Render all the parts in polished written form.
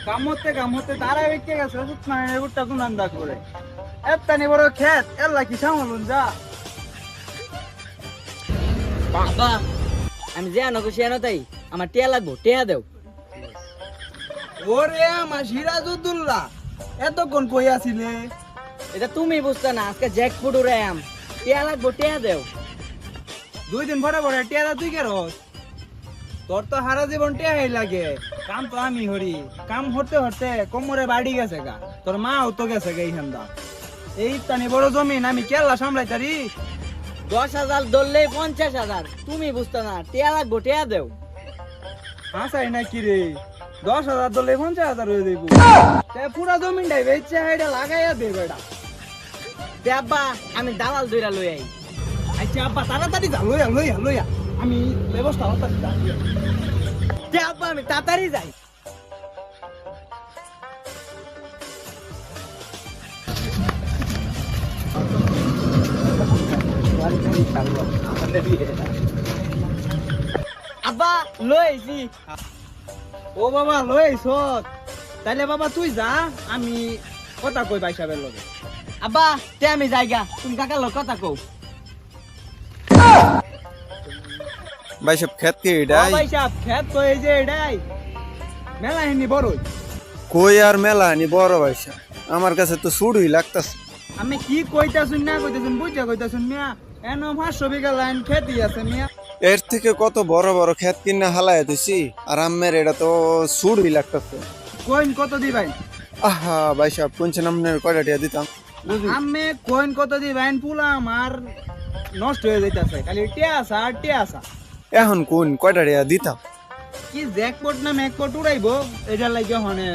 কামতে তারা বেঁকে গেছে ওষুধ না এগুরটা কোন আন্দা করে এত্তানি বড় খেত এল্লা কি সামলুন যা বাবা আমি যে আনো খুশি আনো তাই আমার টিয়া লাগবো টিয়া দেও। ওরে আমার সিরাজউদ্দৌলা এতক্ষণ কই আছিলে? এটা তুমি বুঝতে না, আজকে জ্যাকফুট উড়ে আম, টিয়া লাগবো টিয়া দেও। 2 দিন পরে পরে টিয়াদা তুই কে রস? তোর তো হারা জীবন টিয়াই লাগে। কাম তো আমি হরি, কাম হতে হতে কোমরে বাড়ি গেছে গা, তোর মাও তো গেছে গা এইখান দা। এই তানি বড় জমিন আমি কেলা সামলাইতারি? 10,000 ধরলেই 50,000, তুমি বুঝতে না, টিয়া লাগবো টিয়া দেও। হাসাই না কি রে, 10,000 দলে 50,000 হয়ে যাইব। পুরা জমিনটাই বেচছে এটা লাগাইয়া দে বেটা। দে আব্বা আমি দালাল ধইরা লই আই। আচ্ছা আব্বা তাড়াতাড়ি যা, লইয়া আমি ব্যবস্থা করতেছি। দে আব্বা আমি তাড়াতাড়ি যাই। আব্বা লই আইছি। ও বাবা লই আইছ, তাইলে বাবা তুই যা, আমি কথা কই ভাই সাহেবের লগে। আব্বা তে আমি যাইগা, তুমি কাকার লোক কথা কও। ভাই সব খেত কি ও এটাই? ভাই সাহেব খেত তো এই যে এটাই মেলা হিনি বড়ই। কই আর মেলা নি বড় ভাই সাহেব, আমার কাছে তো শুরুই লাগতাছে। আমি কি কইতাছুন না কইতাছুন বুঝা কইতাছুন মিয়া, এনো 500 বিঘা লাইন খেতই আছে মিয়া। এর থেকে কত বড় বড় খেত কিনা হালায় দিছি, আর আম্মের এটা তো শুরুই লাগতাছে। কইন কত দিবেন? আহা ভাই সাহেব কোনছেন আপনার কয়টা টিয়া দিতাম? আমি কইন কত দিবেন? পুলা আমার নষ্ট হয়ে যাইতাছে, খালি টিয়া আসা আর টিয়া আসা। এখন কোন কয়টা টিয়া দিতাম? কি জ্যাকপট না ম্যাকপট উড়াইবো, এটার লাগে হনে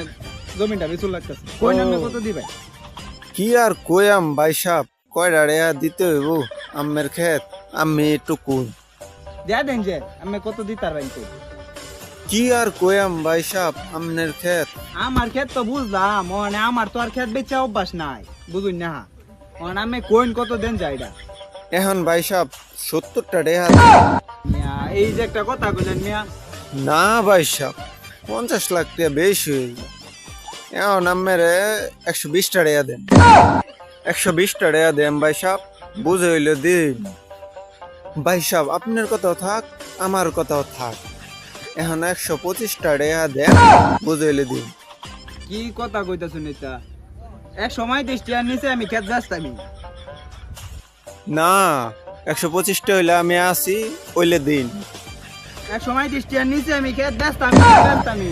জমিনটা বেচুর লাগতাছে। কইন আমি কত দিবেন? কি আর কইয়াম ভাই সাহেব, কয়টা টিয়া দিতে হইব? আম্মের খেত আমি একটু কই। দেয়া দেন যে আমি কত দিতার ভাই কই। কি আর কইয়াম ভাই সাহেব, আমনের খেত। আমার ক্ষেত তো বুঝলাম, মানে আমার তো আর ক্ষেত বেচা অভ্যাস নাই, বুঝুন না। মানে আমি কইন কত দেন যাইডা এখন ভাই সাহেব 70টা টিয়া। মিয়া, এই যে একটা কথা কইলেন মিয়া। না ভাই সাহেব 50 লাখ টাকা বেশি হয়ে যায়। এখন আম্মের 120টা টিয়া দেন। 120টা টিয়া দেন ভাই সাহেব, বুঝে হইলে দিন। ভাই সাহেব আপনার কথাও থাক, আমার কথাও থাক। এখন 125টা টিয়া দেন, বুঝে হইলে দিন। কি কথা কইতাছুন এটা? এক সময় দৃষ্টিয়ার নিচে আমি ক্ষেত বেচতামি। না 125টা হইলে আমি আসি, হইলে দিন। এক সময় দৃষ্টিয়ার নিচে আমি ক্ষেত বেচতামি।